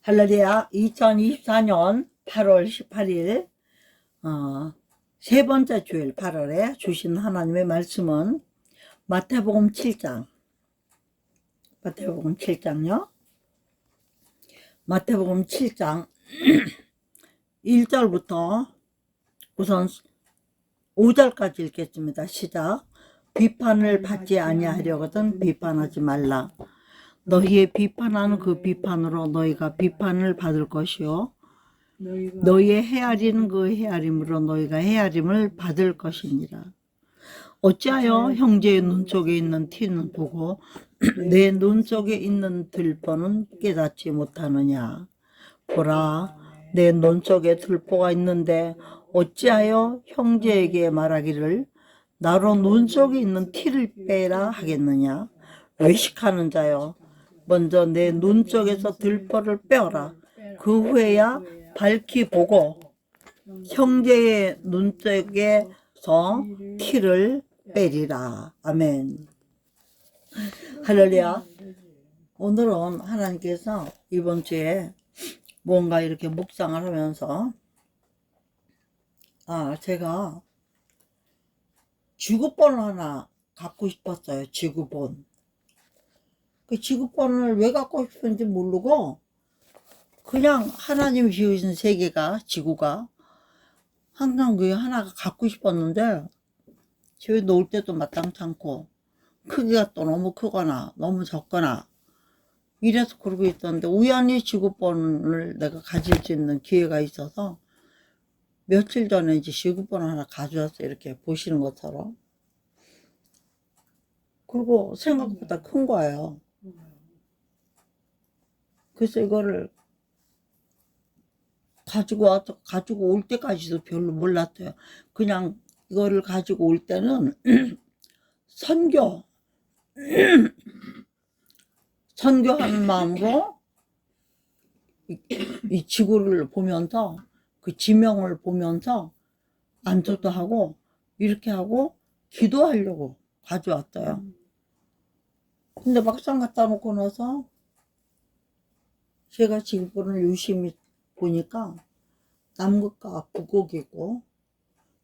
할렐루야. 2024년 8월 18일 세 번째 주일 8월에 주신 하나님의 말씀은 마태복음 7장 마태복음 7장요. 마태복음 7장 1절부터 우선 5절까지 읽겠습니다. 시작. 비판을 받지 아니하려거든 비판하지 말라. 너희의 비판하는 그 비판으로 너희가 비판을 받을 것이요 너희의 헤아리는 그 헤아림으로 너희가 헤아림을 받을 것이니라. 어찌하여 형제의 눈 속에 있는 티는 보고 내 눈 속에 있는 들보는 깨닫지 못하느냐. 보라, 내 눈 속에 들보가 있는데 어찌하여 형제에게 말하기를 나로 눈 속에 있는 티를 빼라 하겠느냐. 외식하는 자여, 먼저 내 눈 속에서 들보를 빼어라. 그 후에야 밝히 보고 형제의 눈 속에서 티를 빼리라. 아멘. 할렐루야. 오늘은 하나님께서 이번 주에 뭔가 이렇게 묵상을 하면서 제가 지구본을 하나 갖고 싶었어요. 지구본. 그 지구본을 왜 갖고 싶은지 모르고 그냥 하나님이 지으신 세계가, 지구가 항상 그 하나가 갖고 싶었는데 집에 놓을 때도 마땅치 않고 크기가 또 너무 크거나 너무 적거나 이래서 그러고 있었는데 우연히 지구본을 내가 가질 수 있는 기회가 있어서 며칠 전에 이제 지구본을 하나 가져왔어요. 이렇게 보시는 것처럼. 그리고 생각보다 큰 거예요. 그래서 이거를 가지고 올 때까지도 별로 몰랐어요. 그냥 이거를 가지고 올 때는 선교하는 마음으로 이 지구를 보면서 그 지명을 보면서 안수도 하고 이렇게 하고 기도하려고 가져왔어요. 근데 막상 갖다 놓고 나서 제가 지구본을 유심히 보니까 남극과 북극이고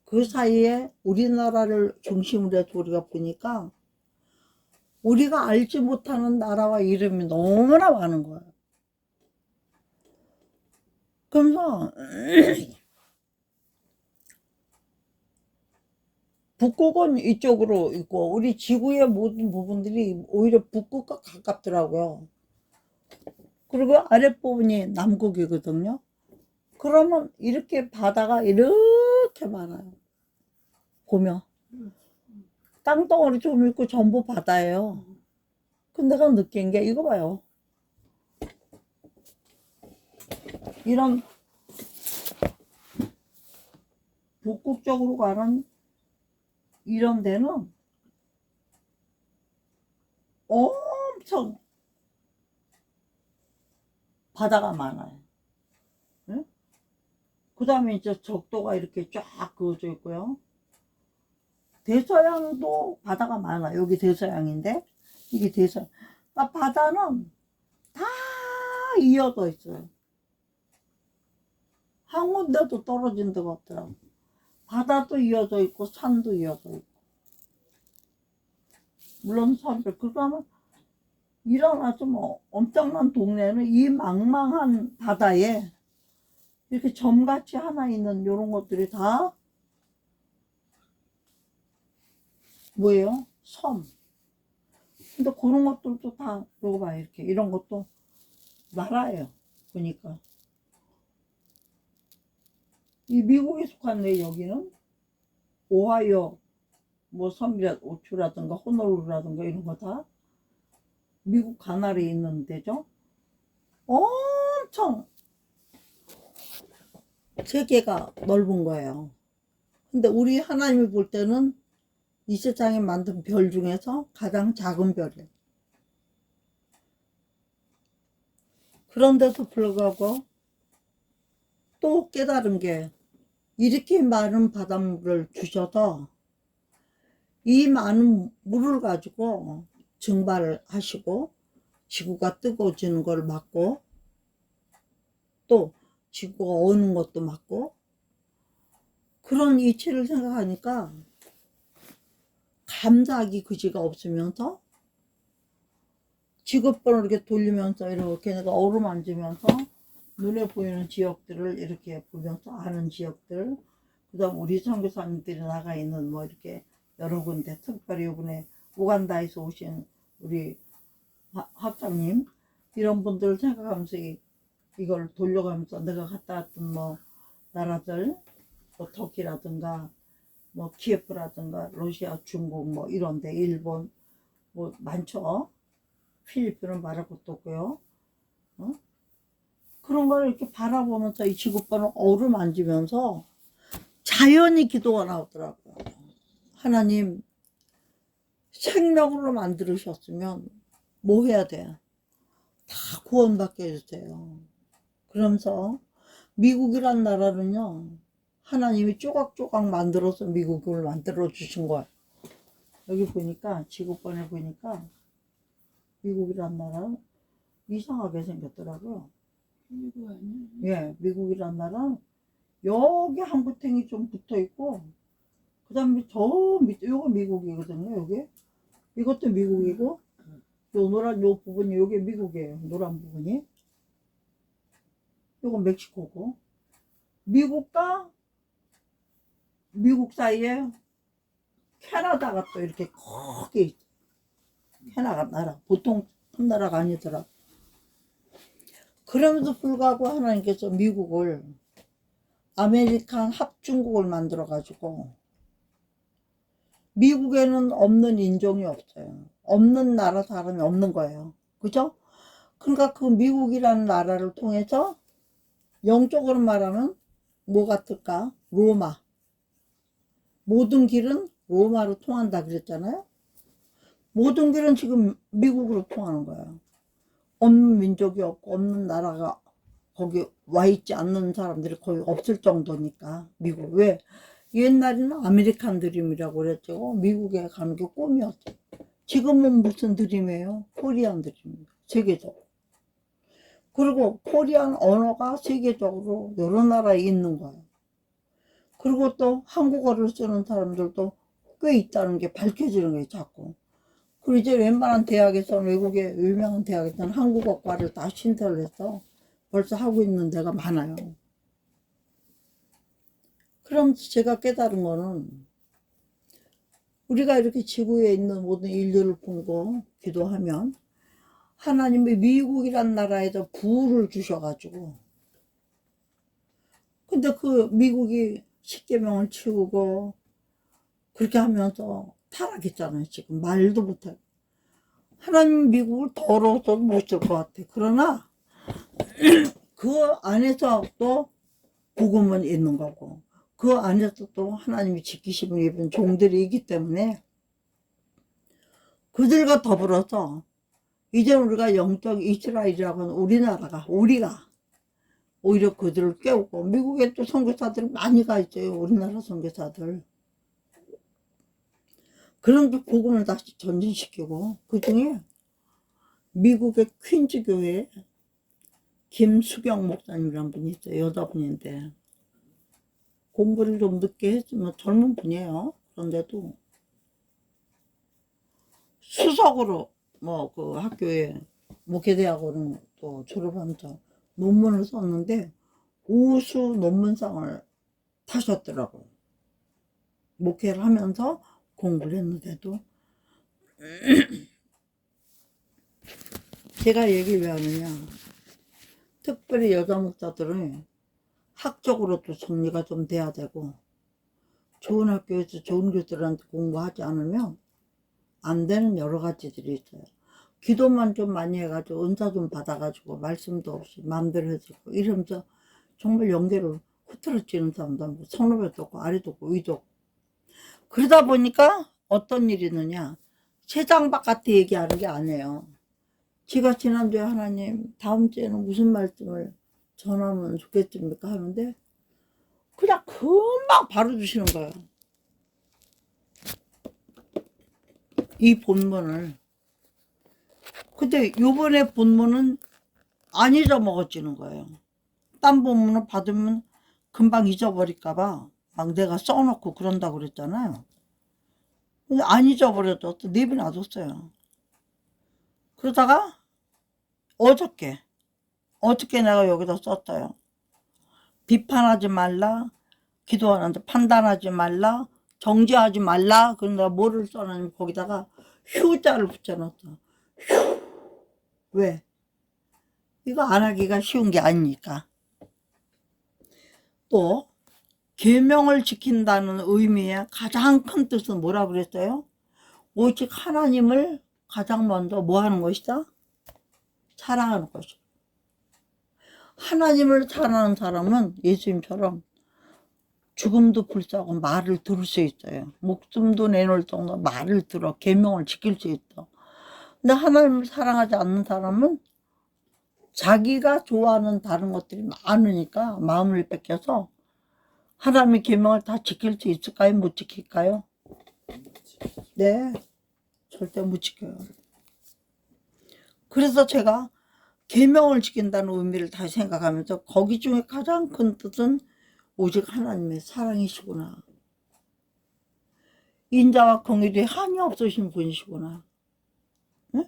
그 사이에 우리나라를 중심으로 해서 우리가 보니까 우리가 알지 못하는 나라와 이름이 너무나 많은 거예요. 그래서 북극은 이쪽으로 있고 우리 지구의 모든 부분들이 오히려 북극과 가깝더라고요. 그리고 아랫부분이 남극이거든요. 그러면 이렇게 바다가 이렇게 많아요. 보면 땅덩어리 좀 있고 전부 바다예요. 근데 내가 느낀 게 이거 봐요. 이런 북극쪽으로 가는 이런 데는 엄청 바다가 많아요. 응? 그 다음에 이제 적도가 이렇게 쫙 그어져 있고요. 대서양도 바다가 많아. 여기 대서양인데 이게 대서양. 바다는 다 이어져 있어요. 한 군데도 떨어진 데가 없더라고. 바다도 이어져 있고 산도 이어져 있고. 물론 산들 그러면 이런 아주 뭐 엄청난 동네는 이 망망한 바다에 이렇게 점같이 하나 있는 이런 것들이 다 뭐예요? 섬. 근데 그런 것들도 다 이거 봐 이렇게 이런 것도 나라예요. 보니까 이 미국에 속한데 여기는 오하이오 뭐 섬이라 오추라든가 호놀룰루라든가 이런 거 다 미국 가나리에 있는 데죠. 엄청 세계가 넓은 거예요. 근데 우리 하나님이 볼 때는 이 세상에 만든 별 중에서 가장 작은 별이에요. 그런데도 불구하고 또 깨달은 게 이렇게 많은 바닷물을 주셔서 이 많은 물을 가지고 증발을 하시고 지구가 뜨거워지는 걸 막고 또 지구가 어는 것도 막고 그런 이치를 생각하니까 감사하기 그지가 없으면서 지구본을 이렇게 돌리면서 이렇게 내가 어루만지면서 눈에 보이는 지역들을 이렇게 보면서 아는 지역들 그 다음 우리 선교사님들이 나가 있는 뭐 이렇게 여러 군데 특별히 이번에 우간다에서 오신 우리 학장님 이런 분들을 생각하면서 이걸 돌려가면서 내가 갔다 왔던 뭐 나라들 뭐 터키라든가 뭐 키예프라든가 러시아 중국 뭐 이런데 일본 뭐 많죠. 필리핀은 말할 것도 없고요. 그런 걸 이렇게 바라보면서 이 지구본을 어루만지면서 자연히 기도가 나오더라고요. 하나님 생명으로 만들으셨으면 뭐 해야 돼? 다 구원받게 해주세요. 그러면서 미국이란 나라는요 하나님이 조각조각 만들어서 미국을 만들어 주신 거예요. 여기 보니까 지구본에 보니까 미국이란 나라 이상하게 생겼더라고요. 미국 아니야? 예, 미국이란 나라 여기 한구탱이 좀 붙어 있고 그 다음에 저 밑에 요거 미국이거든요. 여기 이것도 미국이고 요 노란 요 부분이 요게 미국이에요. 노란 부분이 요거 멕시코고 미국과 미국 사이에 캐나다가 또 이렇게 크게 있어. 캐나다 나라 보통 큰 나라가 아니더라. 그럼에도 불구하고 하나님께서 미국을 아메리칸 합중국을 만들어 가지고 미국에는 없는 인종이 없어요. 없는 나라 사람이 없는 거예요. 그죠? 그러니까 그 미국이라는 나라를 통해서 영적으로 말하면 뭐 같을까? 로마. 모든 길은 로마로 통한다 그랬잖아요. 모든 길은 지금 미국으로 통하는 거예요. 없는 민족이 없고 없는 나라가 거기 와 있지 않는 사람들이 거의 없을 정도니까 미국. 왜? 옛날에는 아메리칸 드림이라고 그랬죠. 미국에 가는 게 꿈이었어. 지금은 무슨 드림이에요? 코리안 드림이에요. 세계적으로. 그리고 코리안 언어가 세계적으로 여러 나라에 있는 거예요. 그리고 또 한국어를 쓰는 사람들도 꽤 있다는 게 밝혀지는 거예요, 자꾸. 그리고 이제 웬만한 대학에서는 외국의 유명한 대학에서는 한국어과를 다 신설을 해서 벌써 하고 있는 데가 많아요. 그럼 제가 깨달은 거는 우리가 이렇게 지구에 있는 모든 인류를 보고 기도하면 하나님이 미국이란 나라에서 부를 주셔가지고 근데 그 미국이 십계명을 치우고 그렇게 하면서 타락했잖아요. 지금 말도 못하고 하나님 미국을 더러워서 못 쓸 것 같아. 그러나 그 안에서 또 복음은 있는 거고 그 안에서 또 하나님이 지키심을 입은 종들이 있기 때문에 그들과 더불어서 이제 우리가 영적 이스라엘이라고 하는 우리가 오히려 그들을 깨우고 미국에 또 선교사들이 많이 가 있어요. 우리나라 선교사들. 그런 그 복음을 다시 전진시키고 그 중에 미국의 퀸즈 교회 김수경 목사님이라는 분이 있어요. 여자분인데 공부를 좀 늦게 했지만 젊은 분이에요. 그런데도 수석으로 뭐 그 학교에 목회대학원을 또 졸업하면서 논문을 썼는데 우수 논문상을 타셨더라고요. 목회를 하면서 공부를 했는데도 제가 얘기를 왜 하느냐 특별히 여자 목사들은 학적으로도 정리가 좀 돼야 되고 좋은 학교에서 좋은 교수들한테 공부하지 않으면 안 되는 여러 가지들이 있어요. 기도만 좀 많이 해가지고 은사 좀 받아가지고 말씀도 없이 마음대로 해주고 이러면서 정말 연계를 흐트러지는 사람도 많고 선후배도 없고 아래도 없고 위도 없고 그러다 보니까 어떤 일이 있느냐 세상 바깥에 얘기하는 게 아니에요. 제가 지난주에 하나님 다음 주에는 무슨 말씀을 전하면 좋겠습니까 하는데 그냥 금방 바로 주시는 거예요. 이 본문을 근데 요번에 본문은 안 잊어먹어지는 거예요. 딴 본문을 받으면 금방 잊어버릴까봐 막 내가 써놓고 그런다고 그랬잖아요. 근데 안 잊어버려도 또 내비놔뒀어요. 그러다가 어저께 내가 여기다 썼어요. 비판하지 말라, 기도하는데 판단하지 말라, 정죄하지 말라. 그럼 내가 뭐를 써놨냐면 거기다가 휴자를 붙여놨어. 휴. 왜? 이거 안 하기가 쉬운 게 아니니까. 또 계명을 지킨다는 의미의 가장 큰 뜻은 뭐라 그랬어요? 오직 하나님을 가장 먼저 뭐 하는 것이다? 사랑하는 것이다. 하나님을 사랑하는 사람은 예수님처럼 죽음도 불사하고 말을 들을 수 있어요. 목숨도 내놓을 정도 말을 들어 계명을 지킬 수 있어. 근데 하나님을 사랑하지 않는 사람은 자기가 좋아하는 다른 것들이 많으니까 마음을 뺏겨서 하나님의 계명을 다 지킬 수 있을까요? 못 지킬까요? 네, 절대 못 지켜요. 그래서 제가 계명을 지킨다는 의미를 다시 생각하면서 거기 중에 가장 큰 뜻은 오직 하나님의 사랑이시구나. 인자와 긍휼이 한이 없으신 분이시구나. 응?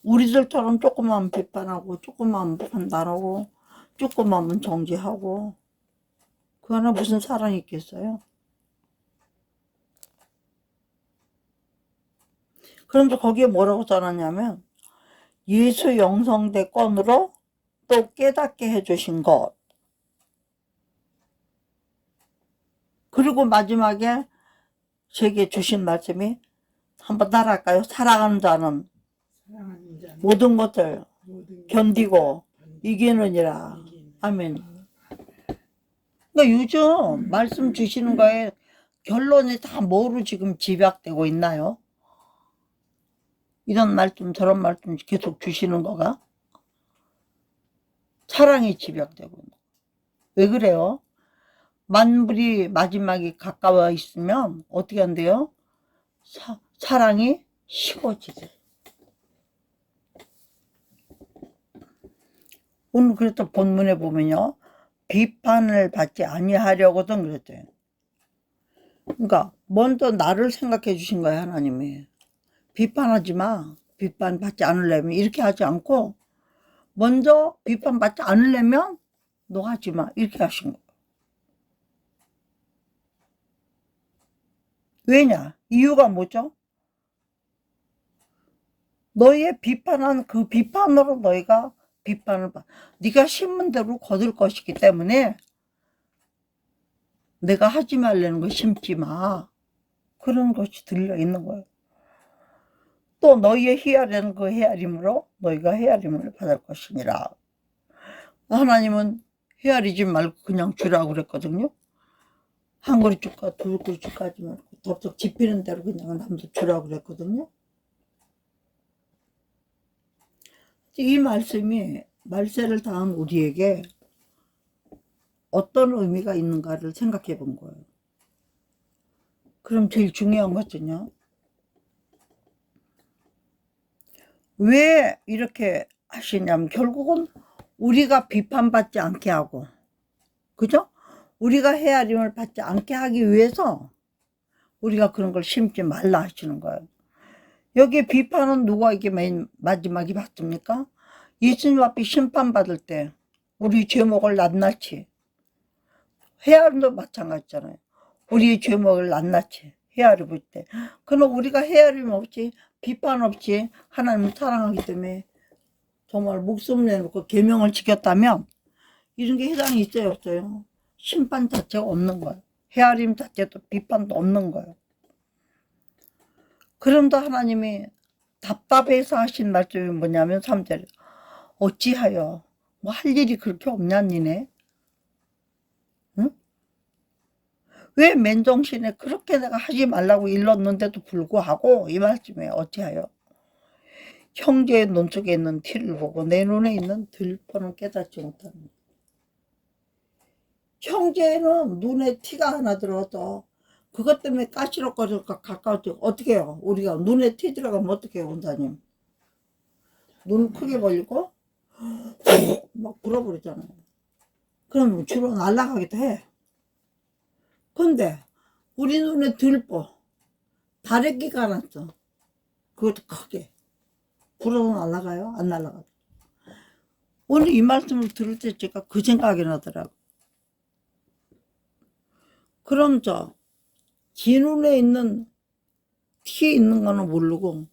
우리들처럼 조금만 비판하고 조금만 판단하고 조금만 정죄하고 그 하나 무슨 사랑이 있겠어요? 그런데 거기에 뭐라고 써놨냐면 예수 영성대 건으로 또 깨닫게 해주신 것. 그리고 마지막에 제게 주신 말씀이 한번 따라할까요? 사랑하는 자는 모든 것을 견디고 이기느니라. 아멘. 그러니까 요즘 말씀 주시는 거에 결론이 다 뭐로 지금 집약되고 있나요? 이런 말씀 저런 말씀 계속 주시는 거가 사랑이 집약되고 있는 거. 왜 그래요? 만물이 마지막이 가까워 있으면 어떻게 한대요? 사랑이 식어지대. 오늘 그래서 본문에 보면요, 비판을 받지 아니하려거든 그랬대요. 그러니까 먼저 나를 생각해 주신 거예요. 하나님이 비판하지 마, 비판 받지 않으려면 이렇게 하지 않고 먼저 비판 받지 않으려면 너 하지 마 이렇게 하신 거예요. 왜냐? 이유가 뭐죠? 너희의 비판한 그 비판으로 너희가 비판을 받, 네가 심은 대로 거둘 것이기 때문에 내가 하지 말라는 거 심지 마. 그런 것이 들려 있는 거예요. 또 너희의 헤아리는 그 헤아림으로 너희가 헤아림을 받을 것이니라. 하나님은 헤아리지 말고 그냥 주라고 그랬거든요. 한 그릇 줄까 두 그릇 줄까지 말고 덥석 집히는 대로 그냥 남도 주라고 그랬거든요. 이 말씀이 말세를 당한 우리에게 어떤 의미가 있는가를 생각해 본 거예요. 그럼 제일 중요한 것은요, 왜 이렇게 하시냐면 결국은 우리가 비판받지 않게 하고, 그죠? 우리가 헤아림을 받지 않게 하기 위해서 우리가 그런 걸 심지 말라 하시는 거예요. 여기 비판은 누가 이게 맨 마지막에 받습니까? 예수님 앞에 심판받을 때 우리 죄목을 낱낱이, 헤아림도 마찬가지잖아요. 우리의 죄목을 낱낱이 헤아려 볼 때, 그럼 우리가 헤아림 없이 비판 없이 하나님을 사랑하기 때문에 정말 목숨 내놓고 계명을 지켰다면 이런 게 해당이 있어요 없어요? 심판 자체가 없는 거예요. 헤아림 자체도 비판도 없는 거예요. 그런데 하나님이 답답해서 하신 말씀이 뭐냐면 3절에 어찌하여 뭐 할 일이 그렇게 없냐 니네? 응? 왜 맨정신에 그렇게 내가 하지 말라고 일렀는데도 불구하고 이 말씀에 어찌하여 형제의 눈 속에 있는 티를 보고 내 눈에 있는 들보는 깨닫지 못하는. 형제는 눈에 티가 하나 들어도 그것 때문에 까시럽거리고 가까워지고 어떻게 해요? 우리가 눈에 티 들어가면 어떻게 해요, 원사님? 눈을 크게 벌리고 막 불어버리잖아요. 그럼 주로 날아가기도 해. 근데 우리 눈에 들보 다래끼가 났어. 그것도 크게 불어도 날아가요? 안 날아가요? 오늘 이 말씀을 들을 때 제가 그 생각이 나더라고. 그럼 지 눈에 있는 티 있는 거는 모르고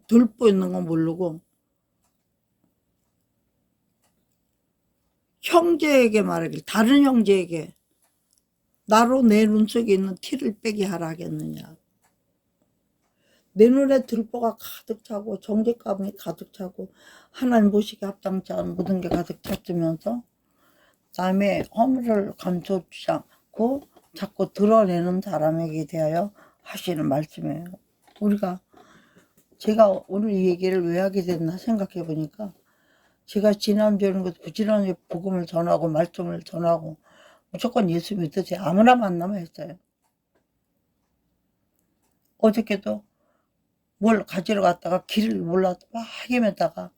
들보 있는 건 모르고 형제에게 말하길, 다른 형제에게 나로 내 눈 속에 있는 티를 빼게 하라 하겠느냐. 내 눈에 들보가 가득 차고 정죄감이 가득 차고 하나님 보시기에 합당치 않은 모든 게 가득 찼으면서 남의 허물을 감춰주지 않고 자꾸 드러내는 사람에게 대하여 하시는 말씀이에요. 제가 오늘 이 얘기를 왜 하게 됐나 생각해 보니까 제가 지난주에는 부지런히 복음을 전하고 말씀을 전하고 무조건 예수 믿으세요. 아무나 만나면 했어요. 어저께도 뭘 가지러 갔다가 길을 몰라서 막 헤매다가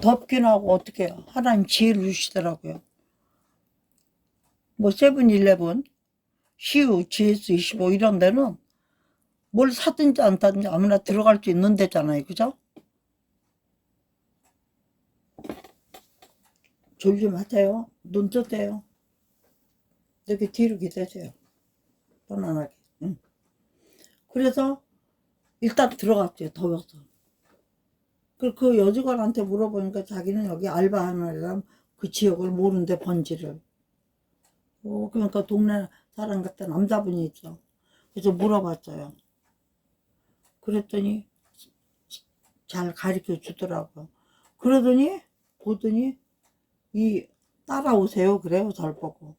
덥긴 하고 어떻게 해요. 하나님 지혜를 주시더라고요. 뭐 세븐일레븐, CU, GS25 이런 데는 뭘 사든지 안 사든지 아무나 들어갈 수 있는 데잖아요. 그죠? 졸지 마세요. 눈 뜨세요. 여기 뒤로 기대세요. 편안하게. 응. 그래서 일단 들어갔죠. 더워서. 그 여직원한테 물어보니까 자기는 여기 알바하는 애랑 그 지역을 모르는데 번지를. 그러니까 동네 사람 같은 남자분이 있어. 그래서 물어봤어요. 그랬더니 잘 가르쳐 주더라고요. 그러더니 보더니 따라오세요. 그래요. 절 보고.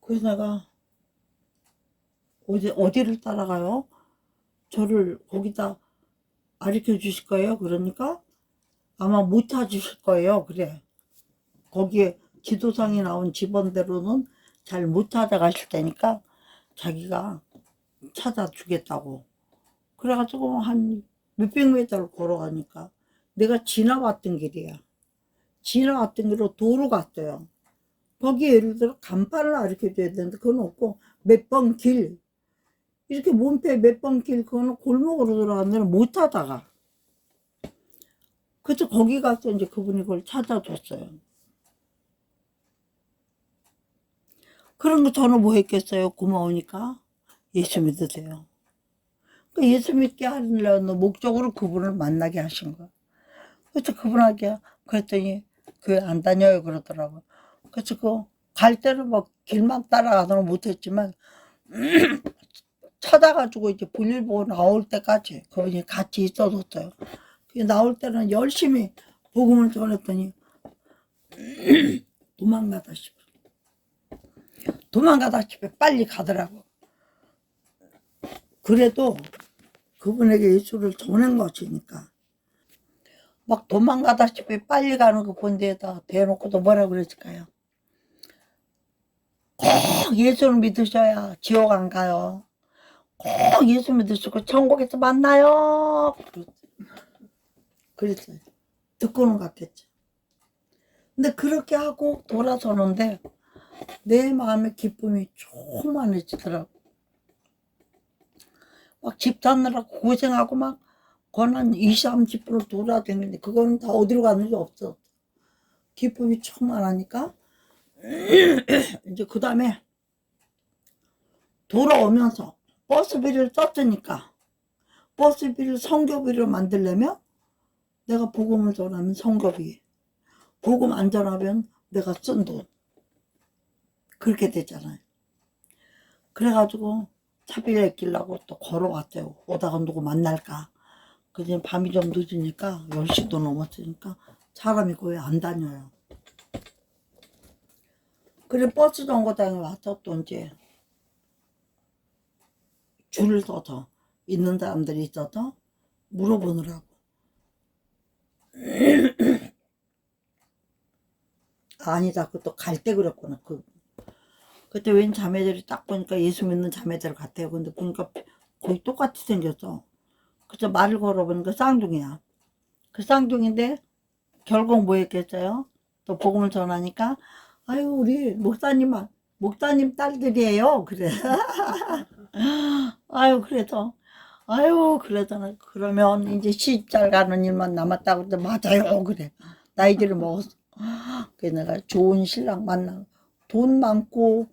그래서 내가 어디를 따라가요? 저를 거기다 가르쳐 주실 거예요? 그러니까 아마 못 찾으실 거예요. 그래. 거기에 지도상에 나온 집원대로는 잘 못 찾아가실 테니까 자기가 찾아주겠다고. 그래가지고 한 몇백 미터를 걸어가니까 내가 지나왔던 길이야. 지나왔던 길로 도로 갔어요. 거기에 예를 들어 간판을 가르쳐줘야 되는데 그건 없고 몇 번 길, 이렇게 몸빼 몇 번 길, 그거는 골목으로 들어가는 데는 못 하다가. 그래서 거기 가서 이제 그분이 그걸 찾아줬어요. 그런 거 저는 뭐 했겠어요? 고마우니까. 예수 믿으세요. 그 예수 믿게 하려는 목적으로 그분을 만나게 하신 거예요. 그래서 그분에게 그랬더니 교회 안 다녀요 그러더라고요. 그래서 갈 때는 뭐 길만 따라가서는 못했지만 찾아가지고 이제 볼일 보고 나올 때까지 그분이 같이 있어줬어요. 나올 때는 열심히 복음을 전했더니 도망가다시피 빨리 가더라고. 그래도 그분에게 예수를 전한 것이니까 막 도망가다시피 빨리 가는 거 본 데에다 대놓고도 뭐라 그랬을까요? 꼭 예수를 믿으셔야 지옥 안 가요. 꼭 예수 믿으시고 천국에서 만나요. 그랬어요. 듣고는 갔겠죠. 근데 그렇게 하고 돌아서는데 내 마음의 기쁨이 충만해지더라고. 막 집 찾느라고 고생하고 막 한 20, 30분을 돌아다니는데 그거는 다 어디로 갔는지 없어. 기쁨이 충만하니까 이제 그 다음에 돌아오면서 버스비를 썼으니까 버스비를 성교비를 만들려면 내가 복음을 전하면 성교비, 복음 안 전하면 내가 쓴 돈, 그렇게 되잖아요. 그래가지고 차비를 아끼려고 또 걸어왔어요. 오다가 누구 만날까. 그냥 밤이 좀 늦으니까 10시도 넘었으니까 사람이 거의 안 다녀요. 그래 버스 정거장에 와서 또 이제 줄을 서서 있는 사람들이 있어서 물어보느라고. 아니다, 그것도 갈 때 그랬구나. 그때 웬 자매들이 딱 보니까 예수 믿는 자매들 같아요. 근데 보니까 거의 똑같이 생겼어. 그래서 말을 걸어보니까 쌍둥이야. 그 쌍둥이인데 결국 뭐 했겠어요? 또 복음을 전하니까 아유 우리 목사님 딸들이에요. 그래. 아유 그래서 아유 그러잖아. 그러면 이제 시집 잘 가는 일만 남았다고 그래. 맞아요. 그래. 나이들을 먹었어. 그래서 내가 좋은 신랑 만나 돈 많고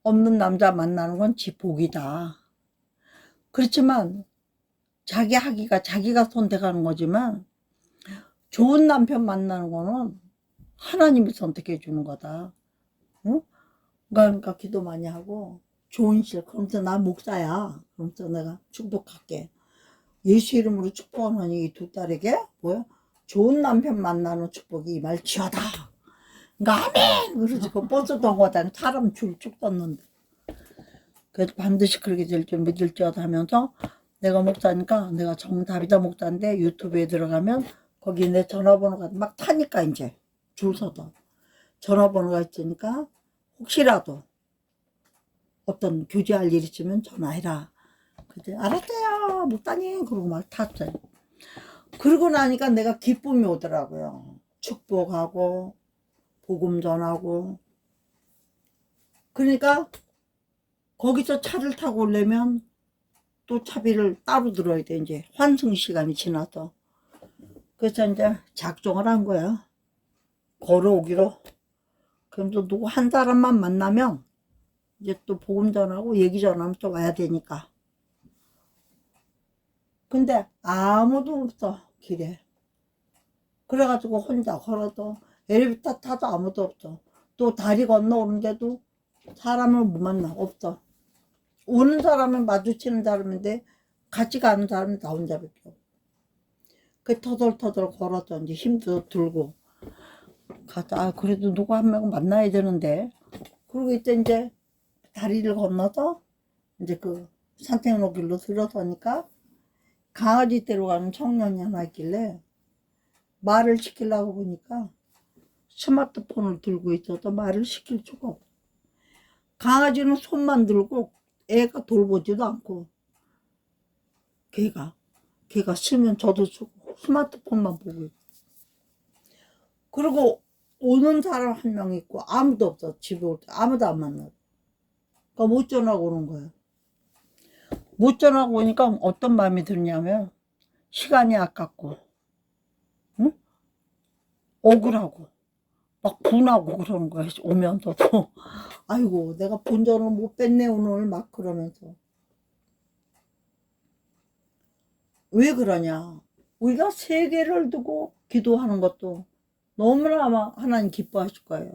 없는 남자 만나는 건 지 복이다. 그렇지만 자기 하기가 자기가 선택하는 거지만 좋은 남편 만나는 거는 하나님이 선택해 주는 거다. 응? 그러니까 기도 많이 하고 좋은 실. 그러면서 나 목사야. 그러면서 내가 축복할게. 예수 이름으로 축복하는 이 두 딸에게 뭐야? 좋은 남편 만나는 축복이 이말지어다. 그러니까 아멘. 그러지 그 버스 타고 가다니 사람 줄쭉 떴는데. 그래도 반드시 그렇게 될 줄 믿을지어다 하면서 내가 목사니까 내가 정답이다 목사인데 유튜브에 들어가면 거기 내 전화번호가 막 타니까 이제 줄 서서 전화번호가 있으니까 혹시라도 어떤 교제할 일 있으면 전화해라. 그때 알았어요 목사님 그러고 막 탔어요. 그러고 나니까 내가 기쁨이 오더라고요. 축복하고 복음 전하고. 그러니까 거기서 차를 타고 오려면 또 차비를 따로 들어야 돼. 이제 환승 시간이 지나서. 그래서 이제 작정을 한 거야. 걸어오기로. 그럼 또 누구 한 사람만 만나면 이제 또 복음 전하고 얘기 전하면 또 와야 되니까. 근데 아무도 없어 길에. 그래가지고 혼자 걸어도 엘리베이터 타도 아무도 없어. 또 다리 건너오는데도 사람을 못 만나. 없어. 오는 사람은 마주치는 사람인데 같이 가는 사람은 나 혼자밖에 없어. 그 터덜터덜 걸어서 이제 힘도 들고 가자. 아, 그래도 누구 한 명 만나야 되는데. 그리고 이제 다리를 건너서 이제 그 산책로 길로 들어서니까 강아지 떼러 가는 청년이 하나 있길래 말을 시키려고 보니까 스마트폰을 들고 있어서 말을 시킬 수가 없어. 강아지는 손만 들고 애가 돌보지도 않고 걔가 쓰면 저도 쓰고 스마트폰만 보고 있고. 그리고 오는 사람 한 명 있고 아무도 없어. 집에 올 때 아무도 안 만나. 그러니까 못 전화고 오는 거야. 못 전화고 오니까 어떤 마음이 드냐면 시간이 아깝고 응? 억울하고 막 분하고 그러는 거야. 오면서도 아이고 내가 본전을 못 뺐네 오늘 막 그러면서. 왜 그러냐. 우리가 세계를 두고 기도하는 것도 너무나 아마 하나님 기뻐하실 거예요.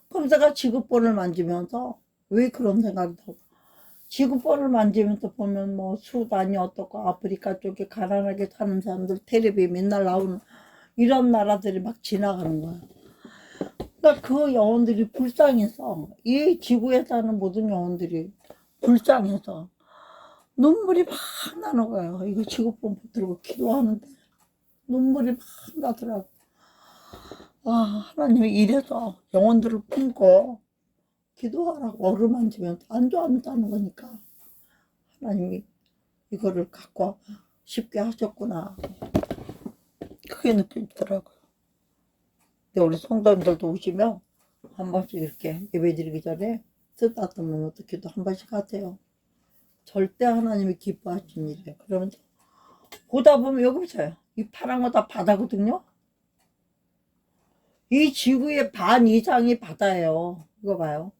그럼 제가 지구본을 만지면서 왜 그런 생각이 들어. 지구본을 만지면서 보면 뭐 수단이 어떻고 아프리카 쪽에 가난하게 사는 사람들 텔레비에 맨날 나오는 이런 나라들이 막 지나가는 거야. 그러니까 그 영혼들이 불쌍해서 이 지구에 사는 모든 영혼들이 불쌍해서 눈물이 막 나는 거예요. 이거 지구본 붙들고 기도하는데 눈물이 막 나더라고. 아, 하나님이 이래서 영혼들을 품고 기도하라고 어루만지면 안 좋아한다는 거니까 하나님이 이거를 갖고 쉽게 하셨구나. 그게 느껴지더라고요. 근데 우리 성도님들도 오시면 한 번씩 이렇게 예배드리기 전에 쓰다듬으면 기도 한 번씩 하세요. 절대 하나님이 기뻐하시는 일이에요. 그러면 보다 보면 여기 보세요. 이 파란 거 다 바다거든요. 이 지구의 반 이상이 바다예요. 이거 봐요.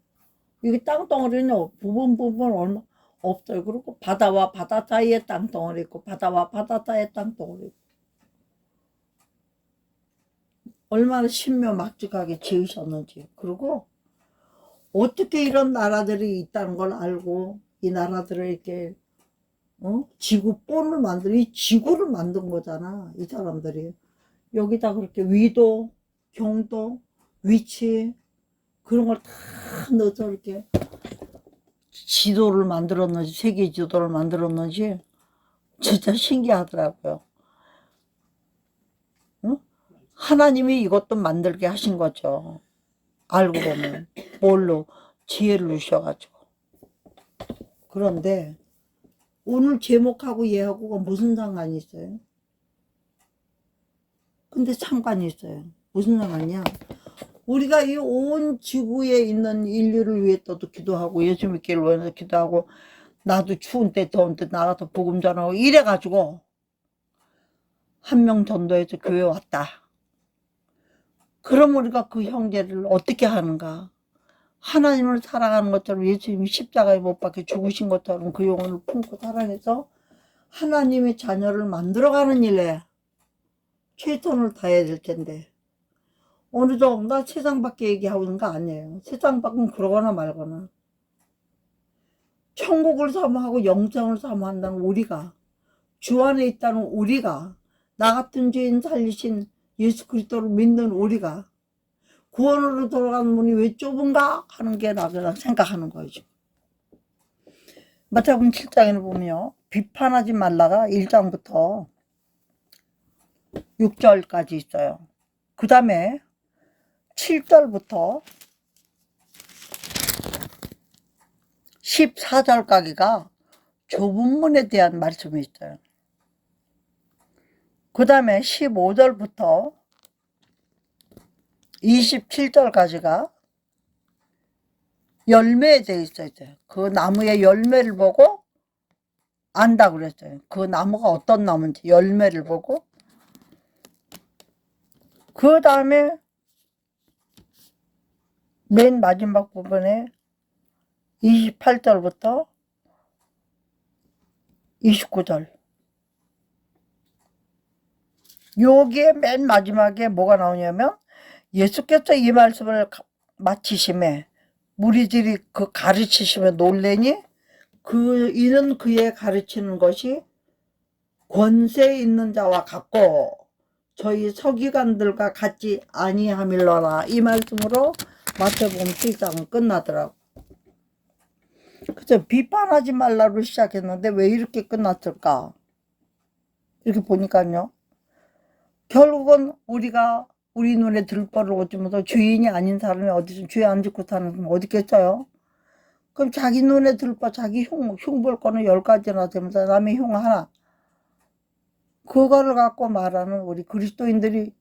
이게 땅덩어리는 부분 얼마 없어요. 그리고 바다와 바다 사이에 땅덩어리 있고 바다와 바다 사이에 땅덩어리 있고. 얼마나 신묘막직하게 지으셨는지. 그리고 어떻게 이런 나라들이 있다는 걸 알고 이 나라들을 이렇게 지구본을 이 지구를 만든 거잖아. 이 사람들이. 여기다 그렇게 위도, 경도, 위치 그런 걸 다 넣어서 이렇게 지도를 만들었는지 세계 지도를 만들었는지 진짜 신기하더라고요. 응? 하나님이 이것도 만들게 하신 거죠. 알고 보면 뭘로 지혜를 주셔가지고. 그런데 오늘 제목하고 얘하고가 무슨 상관이 있어요? 근데 상관이 있어요. 무슨 상관이야? 우리가 이 온 지구에 있는 인류를 위해서도 기도하고 예수 믿기를 위해서 기도하고 나도 추운 때 더운 때 나가서 복음 전하고 이래가지고 한 명 전도해서 교회 왔다. 그럼 우리가 그 형제를 어떻게 하는가? 하나님을 사랑하는 것처럼 예수님이 십자가에 못 박혀 죽으신 것처럼 그 영혼을 품고 살아내서 하나님의 자녀를 만들어가는 일에 최선을 다해야 될 텐데 오늘도 나 세상 밖에 얘기하고 있는 거 아니에요. 세상 밖은 그러거나 말거나 천국을 사모하고 영생을 사모한다는 우리가 주 안에 있다는 우리가 나 같은 죄인 살리신 예수 그리스도를 믿는 우리가 구원으로 돌아가는 문이 왜 좁은가 하는 게 나가 생각하는 거죠. 마태복음 7장에는 보면요. 비판하지 말라가 1장부터 6절까지 있어요. 그 다음에 7절부터 14절까지가 좁은 문에 대한 말씀이 있어요. 그 다음에 15절부터 27절까지가 열매에 대해 있어요. 그 나무의 열매를 보고 안다 그랬어요. 그 나무가 어떤 나무인지 열매를 보고 그 다음에 맨 마지막 부분에 28절부터 29절 여기에 맨 마지막에 뭐가 나오냐면 예수께서 이 말씀을 마치심에 무리들이 그 가르치시며 놀래니 이는 그의 가르치는 것이 권세 있는 자와 같고 저희 서기관들과 같지 아니함일러라. 이 말씀으로 마태복음 7장은 끝나더라고. 그래서 비판하지 말라로 시작했는데 왜 이렇게 끝났을까? 이렇게 보니까요. 결국은 우리가 우리 눈에 들벌을 오지면서 주인이 아닌 사람이 어디서 죄 안 짓고 사는 사람 어디 있겠어요? 그럼 자기 눈에 들벌 자기 흉볼 거는 10가지나 되면서 남의 흉 하나 그거를 갖고 말하는 우리 그리스도인들이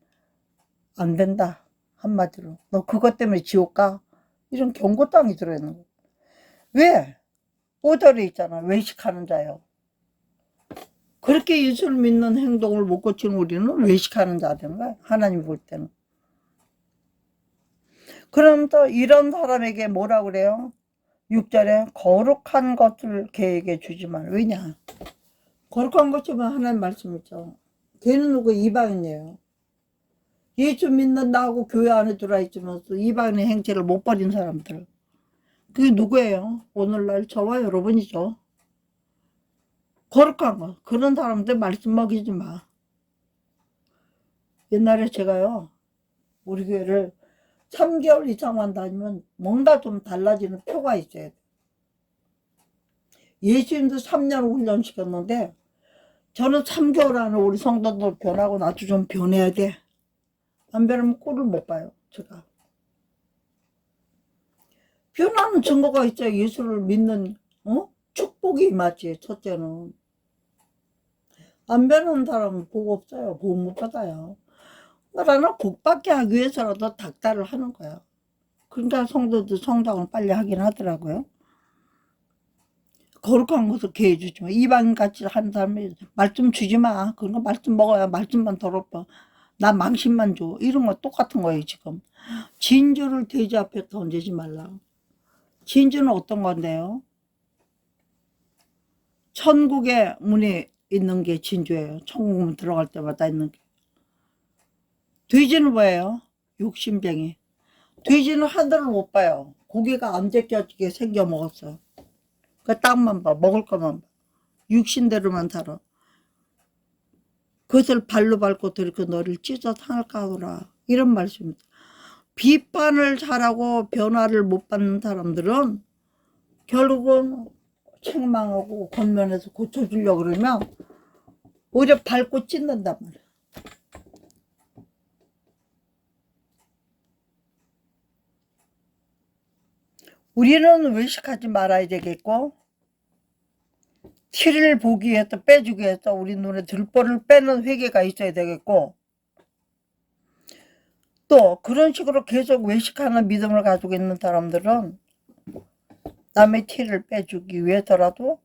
안 된다. 한마디로 너 그것 때문에 지옥 가? 이런 경고장이 들어있는 거예요. 왜? 5절에 있잖아. 외식하는 자요. 그렇게 예수를 믿는 행동을 못 고치는 우리는 외식하는 자된 거야. 하나님 볼 때는. 그럼 또 이런 사람에게 뭐라 그래요? 6절에 거룩한 것을 걔에게 주지 말. 왜냐? 거룩한 것이면 하나님 말씀이죠. 걔는 누구? 이방인이에요. 예수 믿는 나하고 교회 안에 들어있으면서 이방인의 행체를 못 버린 사람들. 그게 누구예요? 오늘날 저와 여러분이죠. 거룩한 거. 그런 사람들 말씀 먹이지 마. 옛날에 제가요. 우리 교회를 3개월 이상만 다니면 뭔가 좀 달라지는 표가 있어야 돼. 예수님도 3년 훈련시켰는데 저는 3개월 안에 우리 성도들 변하고 나도 좀 변해야 돼. 안 변하면 꼴을 못 봐요. 제가. 변하는 증거가 있어요. 예수를 믿는 축복이 임하지. 첫째는. 안 변하는 사람은 복 없어요. 복 못 받아요. 그러나 복 받게 하기 위해서라도 닥달을 하는 거야. 그러니까 성도들 성장을 빨리 하긴 하더라고요. 거룩한 것을 개해 주지 마. 이방인같이 하는 사람이 말씀 주지 마. 그런 거 말씀 먹어야 말씀만 더럽어. 나 망신만 줘. 이런 거 똑같은 거예요 지금. 진주를 돼지 앞에 던지지 말라. 진주는 어떤 건데요? 천국의 문에 있는 게 진주예요. 천국 문 들어갈 때마다 있는 게. 돼지는 뭐예요? 욕심쟁이. 돼지는 하늘을 못 봐요. 고기가 안 제껴지게 생겨 먹었어. 그 땅만 봐. 먹을 것만 봐. 육신대로만 살아. 그것을 발로 밟고 들이켜 너를 찢어 상할까 하노라. 이런 말씀입니다. 비판을 잘하고 변화를 못 받는 사람들은 결국은 책망하고 권면해서 고쳐주려고 그러면 오히려 밟고 찢는단 말이야. 우리는 외식하지 말아야 되겠고 티를 보기 위해서 빼주기 위해서 우리 눈에 들보를 빼는 회개가 있어야 되겠고, 또 그런 식으로 계속 외식하는 믿음을 가지고 있는 사람들은 남의 티를 빼주기 위해서라도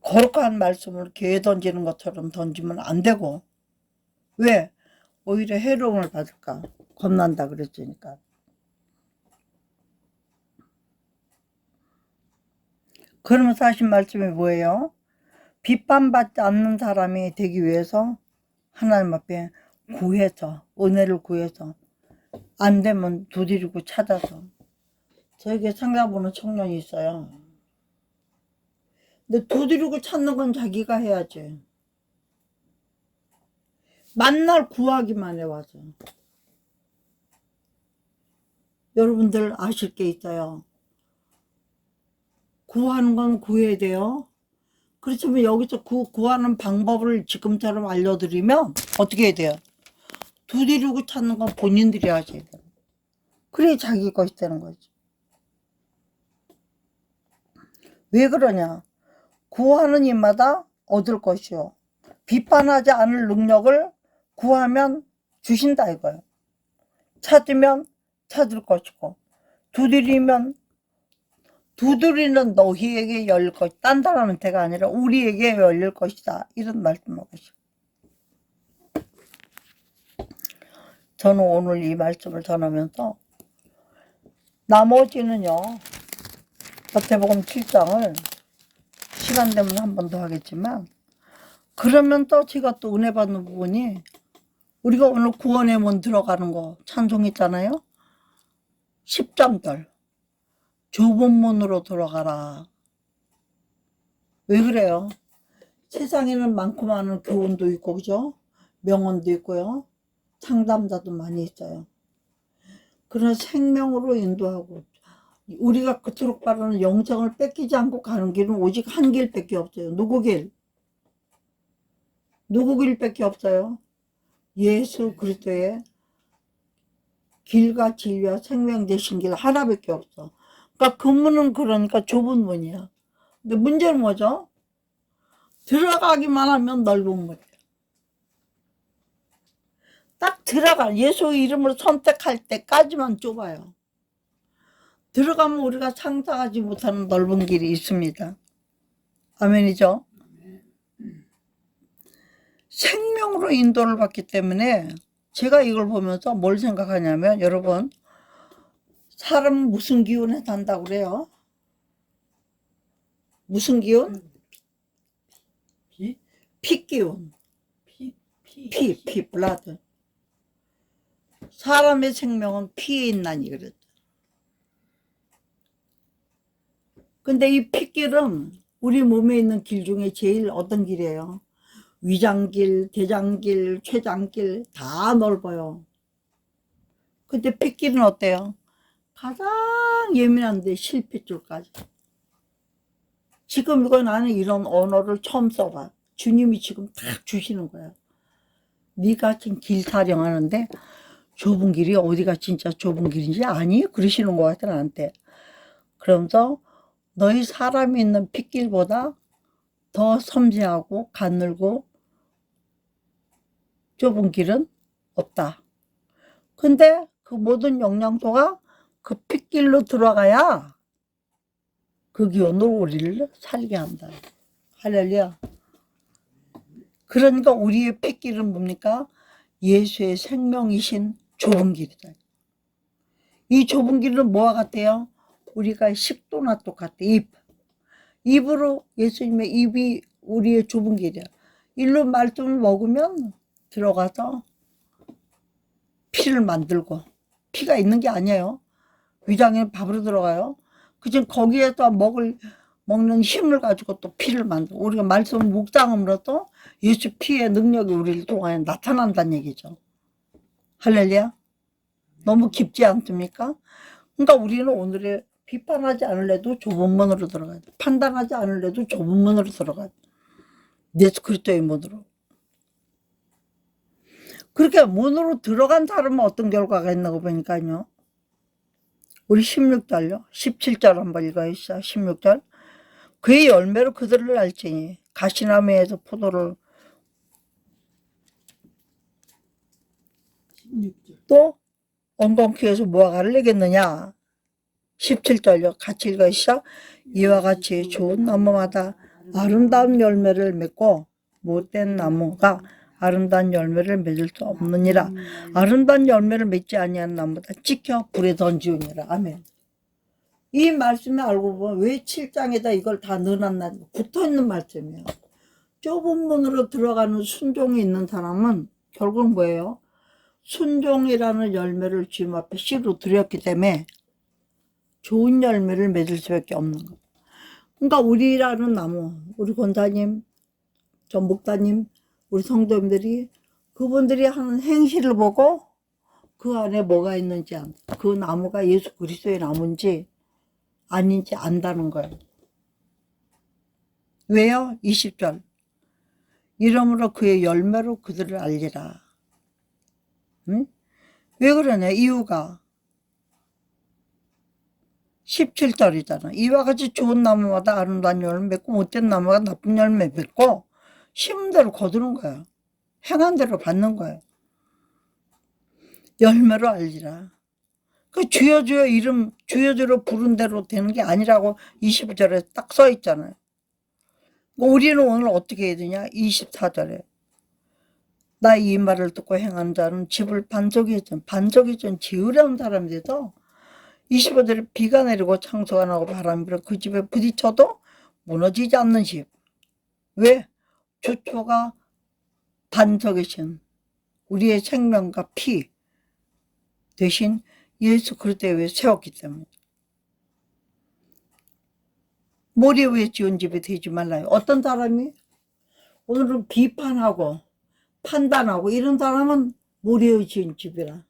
거룩한 말씀을 개 던지는 것처럼 던지면 안 되고, 왜? 오히려 해로움을 받을까 겁난다 그랬으니까. 그러면서 하신 말씀이 뭐예요? 비판받지 않는 사람이 되기 위해서 하나님 앞에 구해서, 은혜를 구해서, 안 되면 두드리고 찾아서. 저에게 상담 오는 청년이 있어요. 근데 두드리고 찾는 건 자기가 해야지. 만날 구하기만 해와서. 여러분들 아실 게 있어요. 구하는 건 구해야 돼요. 그렇지만 여기서 구하는 방법을 지금처럼 알려드리면 어떻게 해야 돼요? 두드리고 찾는 건 본인들이 하셔야 돼요. 그래 자기 것이 되는 거지. 왜 그러냐? 구하는 이마다 얻을 것이요. 비판하지 않을 능력을 구하면 주신다 이거예요. 찾으면 찾을 것이고, 두드리는 너희에게 열릴 것, 딴 사람한테가 아니라 우리에게 열릴 것이다. 이런 말씀하고 있어요. 저는 오늘 이 말씀을 전하면서 나머지는요, 마태복음 7장을 시간 되면 한 번 더 하겠지만, 그러면 또 제가 또 은혜 받는 부분이, 우리가 오늘 구원의 문 들어가는 거 찬송 있잖아요. 10장들 좁은 문으로 들어가라. 왜 그래요? 세상에는 많고 많은 교훈도 있고, 그죠? 명언도 있고요. 상담자도 많이 있어요. 그런 생명으로 인도하고, 우리가 그토록 바라는 영생을 뺏기지 않고 가는 길은 오직 한 길밖에 없어요. 누구 길? 누구 길밖에 없어요? 예수 그리스도의 길과 진리와 생명 되신 길 하나밖에 없어. 그러니까 그 문은 그러니까 좁은 문이야. 근데 문제는 뭐죠? 들어가기만 하면 넓은 문이야. 딱 예수 이름으로 선택할 때까지만 좁아요. 들어가면 우리가 상상하지 못하는 넓은 길이 있습니다. 아멘이죠? 생명으로 인도를 받기 때문에 제가 이걸 보면서 뭘 생각하냐면, 여러분, 사람은 무슨 기운에 산다고 그래요? 무슨 기운? 피 기운. 피, 블라드. 사람의 생명은 피에 있나니 그랬죠. 근데 이 피길은 우리 몸에 있는 길 중에 제일 어떤 길이에요? 위장길, 대장길, 췌장길 다 넓어요. 근데 피길은 어때요? 가장 예민한데 실핏줄까지. 지금 이거 나는 이런 언어를 처음 써봐. 주님이 지금 딱 주시는 거야. 네가 지금 길 타령하는데 좁은 길이 어디가 진짜 좁은 길인지 아니? 그러시는 것 같아 나한테. 그러면서 너희 사람이 있는 핏길보다 더 섬세하고 가늘고 좁은 길은 없다. 근데 그 모든 영양소가 그 핏길로 들어가야 그 기운으로 우리를 살게 한다. 할렐루야. 그러니까 우리의 핏길은 뭡니까? 예수의 생명이신 좁은 길이다. 이 좁은 길은 뭐와 같아요? 우리가 식도나 똑같아. 입으로 예수님의 입이 우리의 좁은 길이야. 일로 말씀을 먹으면 들어가서 피를 만들고, 피가 있는 게 아니에요. 위장에 밥으로 들어가요. 그중 거기에서 먹는 힘을 가지고 또 피를 만들고, 우리가 말씀을 묵상함으로 또 예수 피의 능력이 우리를 통하여 나타난다는 얘기죠. 할렐루야. 너무 깊지 않습니까? 그러니까 우리는 오늘의 비판하지 않을래도 좁은 문으로 들어가야 돼. 판단하지 않을래도 좁은 문으로 들어가야 돼. 예수 그리스도의 문으로. 그렇게 문으로 들어간 사람은 어떤 결과가 있는 거 보니까요. 우리 16절요. 17절 한번 읽어주시죠. 16절. 그의 열매로 그들을 알지니 가시나무에서 포도를 16절. 또 엉겅퀴에서 무화과를 내겠느냐. 17절요. 같이 읽으시죠. 이와 같이 좋은 나무마다 아름다운 열매를 맺고 못된 나무가 아름다운 열매를 맺을 수 없느니라. 아름다운 열매를 맺지 아니하는 나무다 찍혀 불에 던지우니라. 아멘. 이 말씀을 알고 보면 왜 7장에다 이걸 다 넣어놨나. 붙어있는 말씀이에요. 좁은 문으로 들어가는 순종이 있는 사람은 결국 뭐예요? 순종이라는 열매를 주님 앞에 씨로 드렸기 때문에 좋은 열매를 맺을 수밖에 없는 거예요. 그러니까 우리라는 나무, 우리 권사님, 저 목사님, 우리 성도님들이 그분들이 하는 행실을 보고 그 안에 뭐가 있는지, 그 나무가 예수 그리스도의 나무인지 아닌지 안다는 거예요. 왜요? 20절. 이러므로 그의 열매로 그들을 알리라. 응? 왜 그러냐? 이유가 17절이잖아. 이와 같이 좋은 나무마다 아름다운 열매 맺고 못된 나무가 나쁜 열매 맺고 심은 대로 거두는 거야. 행한 대로 받는 거야. 열매로 알리라. 그 주여 주여 이름 주여 주여 부른 대로 되는 게 아니라고 20절에 딱 써 있잖아요. 우리는 오늘 어떻게 해야 되냐? 24절에 나 이 말을 듣고 행하는 자는 집을 반석이 전 지으려는 사람들도 25절에 비가 내리고 창수가 나고 바람이 불어 그 집에 부딪혀도 무너지지 않는 집. 왜? 주초가 반석이신 우리의 생명과 피 대신 예수 그리스도 위에 세웠기 때문에. 모래 위에 지은 집이 되지 말라요. 어떤 사람이 오늘은 비판하고 판단하고 이런 사람은 모래 위에 지은 집이라.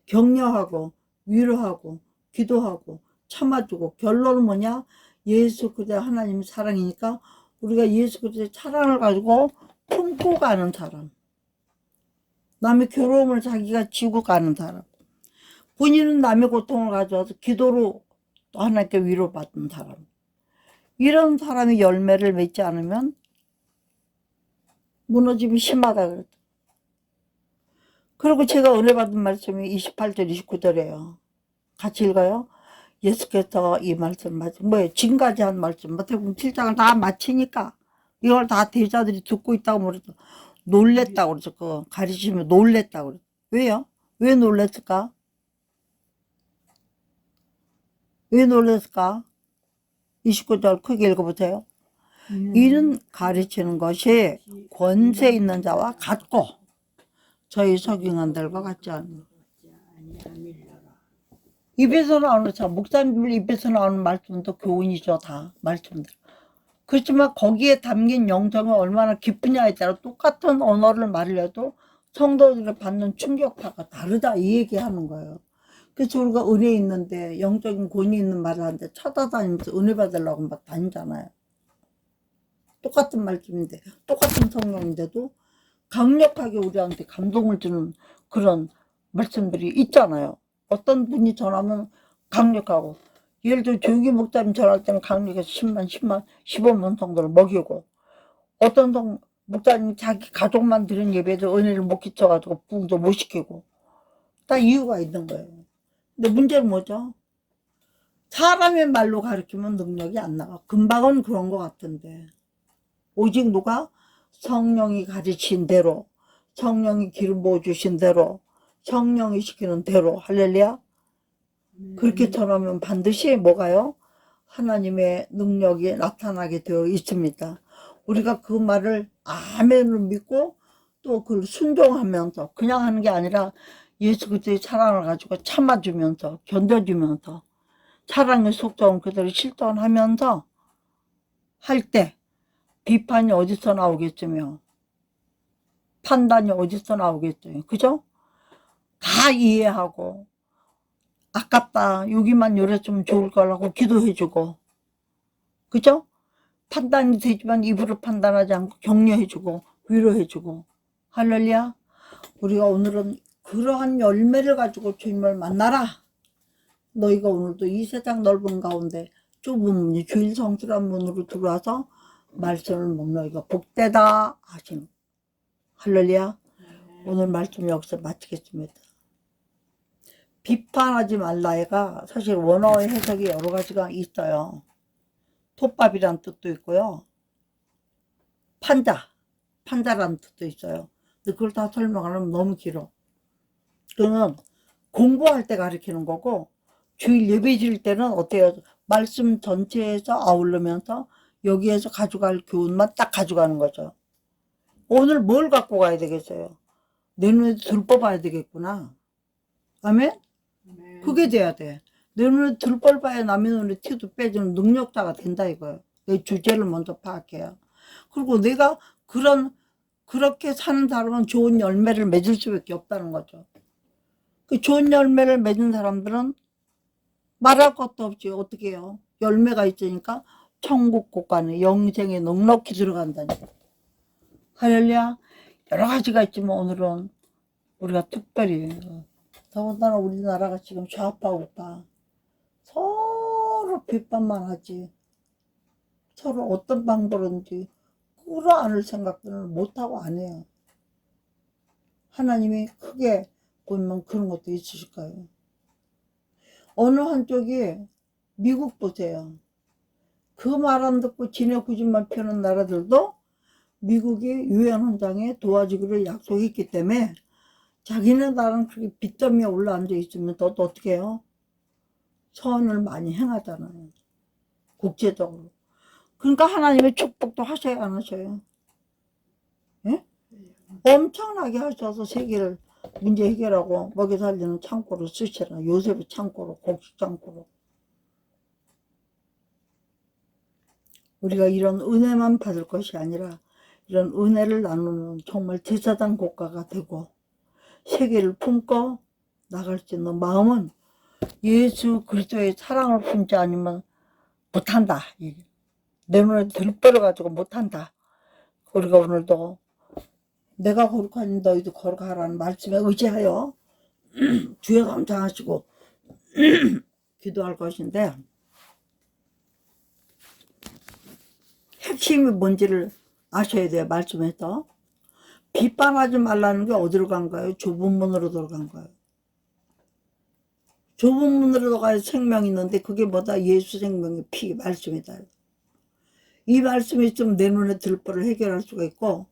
격려하고 위로하고 기도하고 참아주고 결론은 뭐냐? 예수 그리스도 하나님 사랑이니까 우리가 예수 그리스도의 사랑을 가지고 품고 가는 사람. 남의 괴로움을 자기가 지고 가는 사람. 본인은 남의 고통을 가져와서 기도로 또 하나님께 위로받는 사람. 이런 사람이 열매를 맺지 않으면 무너짐이 심하다 그랬다. 그리고 제가 은혜 받은 말씀이 28절 29절이에요. 같이 읽어요. 예수께서 이 말씀 뭐예요? 지금까지 한 말씀 마태복음 7장을 다 마치니까 이걸 다 대자들이 듣고 있다고 그랬어. 놀랬다고 그랬어. 그 가르치면 놀랬다고 그랬어. 왜요? 왜 놀랬을까? 왜 놀랬을까? 29절 크게 읽어보세요. 이는 가르치는 것이 권세 있는 자와 같고 저희 석유관들과 같지 않아요. 입에서 나오는 목사님들 입에서 나오는 말씀도 교훈이죠. 다 말씀들. 그렇지만 거기에 담긴 영성이 얼마나 깊으냐에 따라 똑같은 언어를 말해도 성도들이 받는 충격파가 다르다 이 얘기하는 거예요. 그래서 우리가 은혜 있는데 영적인 권위 있는 말을 하는데 찾아다니면서 은혜 받으려고 막 다니잖아요. 똑같은 말씀인데 똑같은 성령인데도 강력하게 우리한테 감동을 주는 그런 말씀들이 있잖아요. 어떤 분이 전하면 강력하고 예를 들어 조기 목사님 전할 때는 강력해서 10만 15만 성도를 먹이고 어떤 목사님이 자기 가족만 드린 예배도 은혜를 못 끼쳐가지고 부흥도 못 시키고 다 이유가 있는 거예요. 근데 문제는 뭐죠? 사람의 말로 가르치면 능력이 안 나가. 금방은 그런 것 같은데 오직 누가 성령이 가르친 대로 성령이 기름 부어주신 대로 성령이 시키는 대로 할렐루야 그렇게 전하면 반드시 뭐가요? 하나님의 능력이 나타나게 되어 있습니다. 우리가 그 말을 아멘으로 믿고 또 그걸 순종하면서 그냥 하는 게 아니라 예수 그리스도의 사랑을 가지고 참아주면서 견뎌주면서 사랑의 속성을 그대로 실천하면서 할 때 비판이 어디서 나오겠으며 판단이 어디서 나오겠어요. 그죠? 다 이해하고 아깝다 여기만 요랬으면 좋을 거라고 기도해주고 그죠? 판단이 되지만 입으로 판단하지 않고 격려해주고 위로해주고 할렐루야 우리가 오늘은 그러한 열매를 가지고 주님을 만나라. 너희가 오늘도 이 세상 넓은 가운데 좁은 문이 주일 성수란 문으로 들어와서 말씀을 먹는 너희가 복되다 하시는. 할렐루야. 오늘 말씀 여기서 마치겠습니다. 비판하지 말라가 사실 원어의 해석이 여러 가지가 있어요. 톱밥이란 뜻도 있고요. 판자라는 뜻도 있어요. 근데 그걸 다 설명하려면 너무 길어. 그거는 공부할 때 가르치는 거고, 주일 예배 드릴 때는 어때요? 말씀 전체에서 아울르면서 여기에서 가져갈 교훈만 딱 가져가는 거죠. 오늘 뭘 갖고 가야 되겠어요? 내 눈에 들떠봐야 되겠구나. 아멘? 그게 돼야 돼. 내 눈에 들떠봐야 남의 눈에 티도 빼주는 능력자가 된다 이거예요. 내 주제를 먼저 파악해요. 그리고 내가 그렇게 사는 사람은 좋은 열매를 맺을 수밖에 없다는 거죠. 그 좋은 열매를 맺은 사람들은 말할 것도 없지. 어떻게 해요? 열매가 있으니까 천국 곳간에 영생에 넉넉히 들어간다니까. 할렐루야. 여러 가지가 있지만 오늘은 우리가 특별히 더군다나 우리나라가 지금 좌파고 우파 서로 비판만 하지, 서로 어떤 방법인지 끌어안을 생각들은 못하고 안 해요. 하나님이 크게 보면 그런 것도 있으실 거예요. 어느 한쪽이 미국 보세요. 그 말 안 듣고 지네 구집만 펴는 나라들도 미국이 유엔 헌장에 도와주기를 약속했기 때문에 자기네 나라는 그렇게 빚더미에 올라앉아 있으면 또 어떻게 해요? 선을 많이 행하잖아요. 국제적으로. 그러니까 하나님의 축복도 하셔야 안 하셔요? 예? 엄청나게 하셔서 세계를 문제 해결하고 먹여 살리는 창고로 쓰시라. 요셉의 창고로, 곡식 창고로. 우리가 이런 은혜만 받을 것이 아니라 이런 은혜를 나누는 정말 제사장 국가가 되고 세계를 품고 나갈 수 있는 마음은 예수 그리스도의 사랑을 품지 않으면 못한다. 내 눈에 들떠가지고 못한다. 우리가 오늘도 내가 거룩하니 너희도 거룩하라는 말씀에 의지하여 주여 감사하시고 기도할 것인데, 핵심이 뭔지를 아셔야 돼요. 말씀에서 비판하지 말라는 게 어디로 간 거예요? 좁은 문으로 들어간 거예요. 좁은 문으로 들어가야 생명이 있는데 그게 뭐다? 예수 생명의 피 말씀이다. 이 말씀이 있으면 내 눈에 들보를 해결할 수가 있고,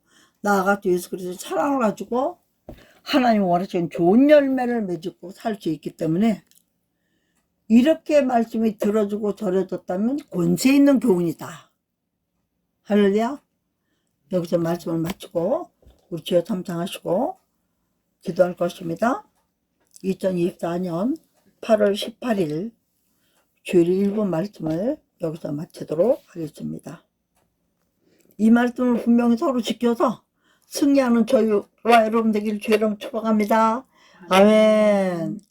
나아가서 예수 그리스도의 사랑을 가지고 하나님 원하시는 좋은 열매를 맺고 살 수 있기 때문에, 이렇게 말씀이 들어주고 전해졌다면 권세 있는 교훈이다. 할렐루야. 여기서 말씀을 마치고 우리 주여 참상하시고 기도할 것입니다. 2024년 8월 18일 주일 1분 말씀을 여기서 마치도록 하겠습니다. 이 말씀을 분명히 서로 지켜서 승리하는 저희와 여러분 되기를 주의 이름으로 축복합니다. 아멘.